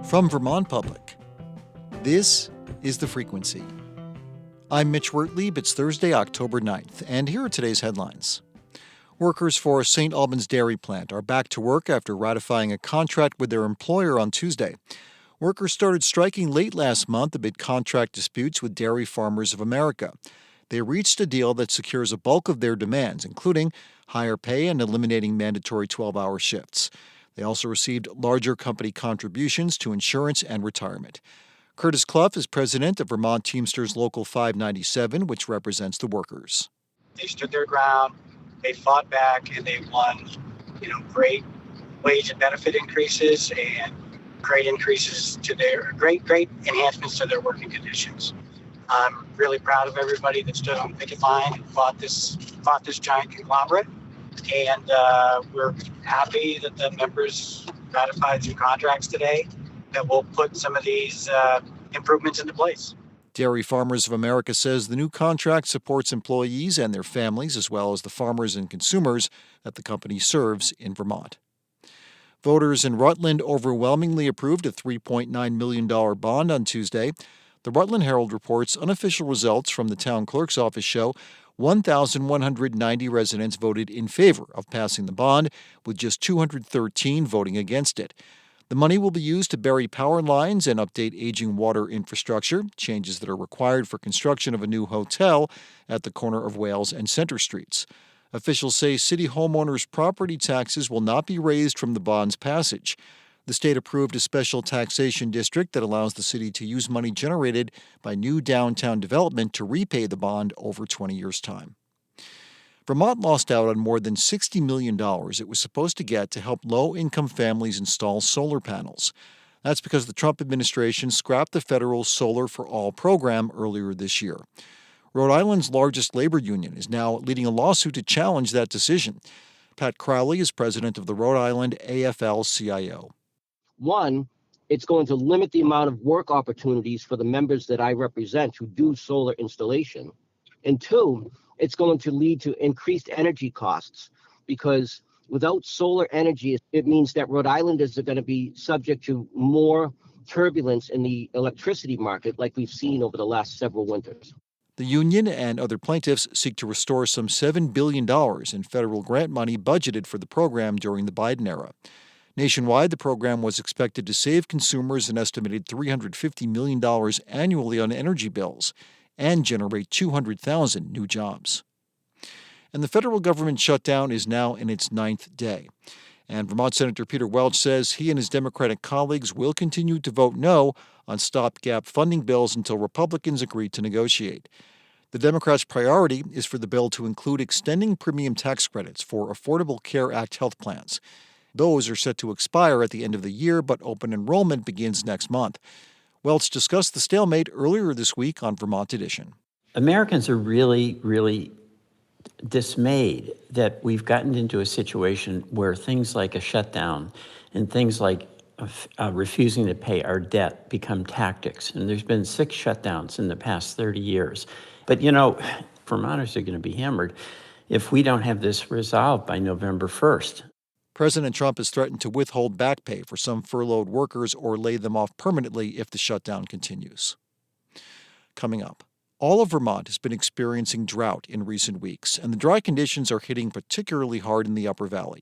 From Vermont Public, this is The Frequency. I'm Mitch Wertlieb. It's Thursday, October 9th, and here are today's headlines. Workers for a St. Albans dairy plant are back to work after ratifying a contract with their employer on Tuesday. Workers started striking late last month amid contract disputes with Dairy Farmers of America. They reached a deal that secures a bulk of their demands, including higher pay and eliminating mandatory 12-hour shifts. They also received larger company contributions to insurance and retirement. Curtis Clough is president of Vermont Teamsters Local 597, which represents the workers. They stood their ground, they fought back, and they won, great wage and benefit increases and great increases to their great enhancements to their working conditions. I'm really proud of everybody that stood on the picket line and fought this giant conglomerate. And we're happy that the members ratified some contracts today that will put some of these improvements into place. Dairy Farmers of America says the new contract supports employees and their families, as well as the farmers and consumers that the company serves in Vermont. Voters in Rutland overwhelmingly approved a $3.9 million bond on Tuesday. The Rutland Herald reports unofficial results from the town clerk's office show 1,190 residents voted in favor of passing the bond, with just 213 voting against it. The money will be used to bury power lines and update aging water infrastructure, changes that are required for construction of a new hotel at the corner of Wales and Center Streets. Officials say city homeowners' property taxes will not be raised from the bond's passage. The state approved a special taxation district that allows the city to use money generated by new downtown development to repay the bond over 20 years' time. Vermont lost out on more than $60 million it was supposed to get to help low-income families install solar panels. That's because the Trump administration scrapped the federal Solar for All program earlier this year. Rhode Island's largest labor union is now leading a lawsuit to challenge that decision. Pat Crowley is president of the Rhode Island AFL-CIO. One, it's going to limit the amount of work opportunities for the members that I represent who do solar installation. And two, it's going to lead to increased energy costs because without solar energy, it means that Rhode Islanders are going to be subject to more turbulence in the electricity market like we've seen over the last several winters. The union and other plaintiffs seek to restore some $7 billion in federal grant money budgeted for the program during the Biden era. Nationwide, the program was expected to save consumers an estimated $350 million annually on energy bills and generate 200,000 new jobs. And the federal government shutdown is now in its 9th day. And Vermont Senator Peter Welch says he and his Democratic colleagues will continue to vote no on stopgap funding bills until Republicans agree to negotiate. The Democrats' priority is for the bill to include extending premium tax credits for Affordable Care Act health plans. Those are set to expire at the end of the year, but open enrollment begins next month. Welch discussed the stalemate earlier this week on Vermont Edition. Americans are really dismayed that we've gotten into a situation where things like a shutdown and things like refusing to pay our debt become tactics. And there's been 6 shutdowns in the past 30 years. But, Vermonters are going to be hammered if we don't have this resolved by November 1st. President Trump has threatened to withhold back pay for some furloughed workers or lay them off permanently if the shutdown continues. Coming up, all of Vermont has been experiencing drought in recent weeks, and the dry conditions are hitting particularly hard in the Upper Valley.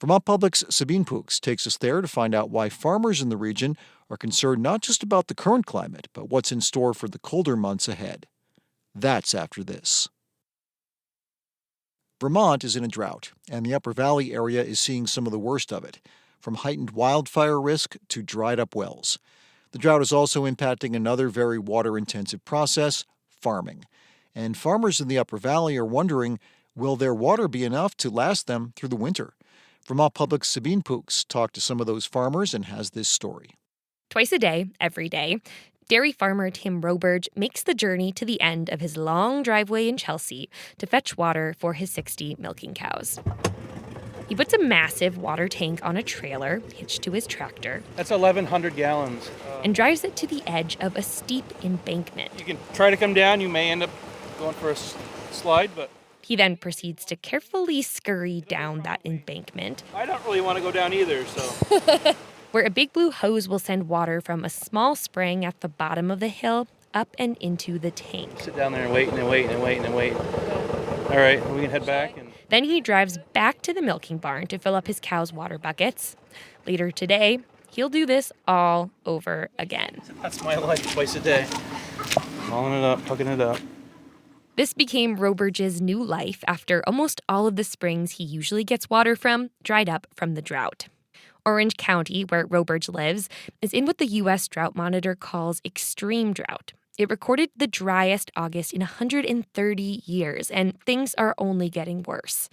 Vermont Public's Sabine Pooks takes us there to find out why farmers in the region are concerned not just about the current climate, but what's in store for the colder months ahead. That's after this. Vermont is in a drought, and the Upper Valley area is seeing some of the worst of it, from heightened wildfire risk to dried-up wells. The drought is also impacting another very water-intensive process, farming. And farmers in the Upper Valley are wondering, will their water be enough to last them through the winter? Vermont Public's Sabine Pooks talked to some of those farmers and has this story. Twice a day, every day, dairy farmer Tim Roberge makes the journey to the end of his long driveway in Chelsea to fetch water for his 60 milking cows. He puts a massive water tank on a trailer hitched to his tractor. That's 1,100 gallons. And drives it to the edge of a steep embankment. You can try to come down. You may end up going for a slide, but... He then proceeds to carefully scurry down that embankment. I don't really want to go down either, so... where a big blue hose will send water from a small spring at the bottom of the hill up and into the tank. Sit down there and wait and wait and wait and wait. All right, we can head back. Then he drives back to the milking barn to fill up his cows' water buckets. Later today, he'll do this all over again. That's my life, twice a day. Hauling it up, hooking it up. This became Roberge's new life after almost all of the springs he usually gets water from dried up from the drought. Orange County, where Roberge lives, is in what the U.S. Drought Monitor calls extreme drought. It recorded the driest August in 130 years, and things are only getting worse.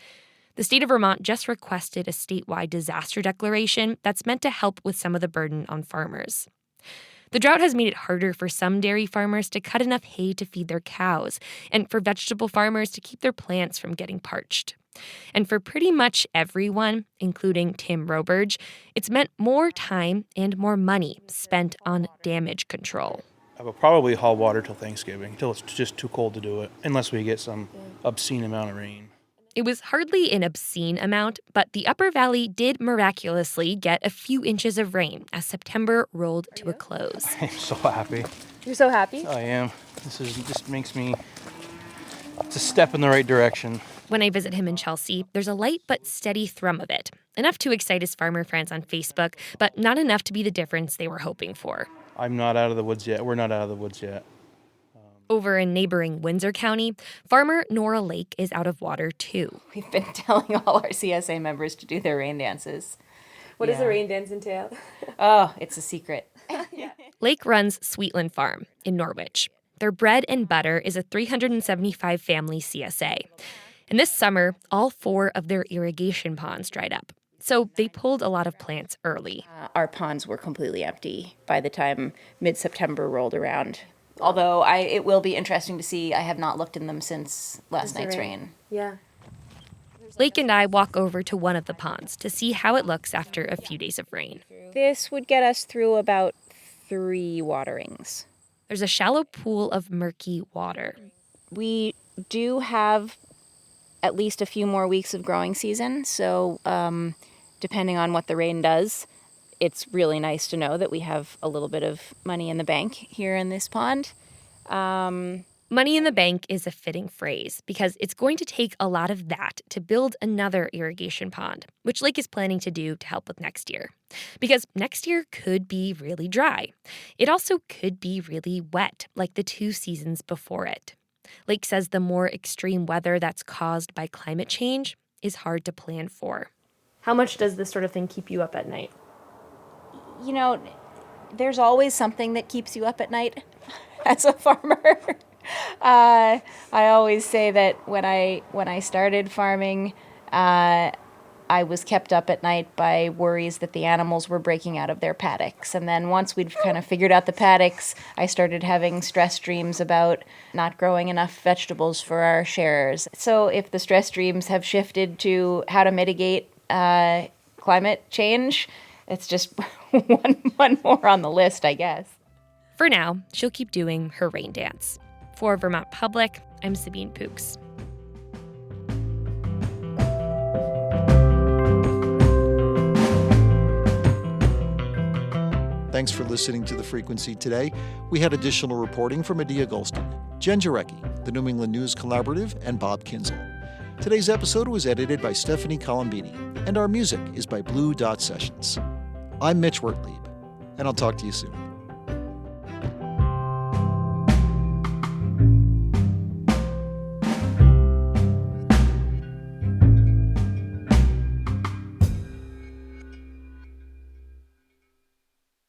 The state of Vermont just requested a statewide disaster declaration that's meant to help with some of the burden on farmers. The drought has made it harder for some dairy farmers to cut enough hay to feed their cows, and for vegetable farmers to keep their plants from getting parched. And for pretty much everyone, including Tim Roberge, it's meant more time and more money spent on damage control. I will probably haul water till Thanksgiving, till it's just too cold to do it, unless we get some obscene amount of rain. It was hardly an obscene amount, but the Upper Valley did miraculously get a few inches of rain as September rolled to a close. I'm so happy. You're so happy? I am. This makes me, it's a step in the right direction. When I visit him in Chelsea, there's a light but steady thrum of it. Enough to excite his farmer friends on Facebook, but not enough to be the difference they were hoping for. I'm not out of the woods yet. We're not out of the woods yet. Over in neighboring Windsor County, farmer Nora Lake is out of water too. We've been telling all our CSA members to do their rain dances. What does a rain dance entail? Oh, it's a secret. Lake runs Sweetland Farm in Norwich. Their bread and butter is a 375 family CSA. And this summer, all 4 of their irrigation ponds dried up. So they pulled a lot of plants early. Our ponds were completely empty by the time mid-September rolled around. Although it will be interesting to see. I have not looked in them since last night's rain. Yeah. Lake and I walk over to one of the ponds to see how it looks after a few days of rain. This would get us through about 3 waterings. There's a shallow pool of murky water. We do have at least a few more weeks of growing season, so depending on what the rain does, it's really nice to know that we have a little bit of money in the bank here in this pond. Money in the bank is a fitting phrase because it's going to take a lot of that to build another irrigation pond, which Lake is planning to do to help with next year. Because next year could be really dry. It also could be really wet, like the 2 seasons before it. Lake says the more extreme weather that's caused by climate change is hard to plan for. How much does this sort of thing keep you up at night? You know, there's always something that keeps you up at night as a farmer. I always say that when I started farming, I was kept up at night by worries that the animals were breaking out of their paddocks. And then once we'd kind of figured out the paddocks, I started having stress dreams about not growing enough vegetables for our sharers. So if the stress dreams have shifted to how to mitigate climate change, it's just one more on the list, I guess. For now, she'll keep doing her rain dance. For Vermont Public, I'm Sabine Pooks. Thanks for listening to The Frequency today. We had additional reporting from Adia Golston, Jen Jarecki, the New England News Collaborative, and Bob Kinzel. Today's episode was edited by Stephanie Colombini, and our music is by Blue Dot Sessions. I'm Mitch Wertlieb, and I'll talk to you soon.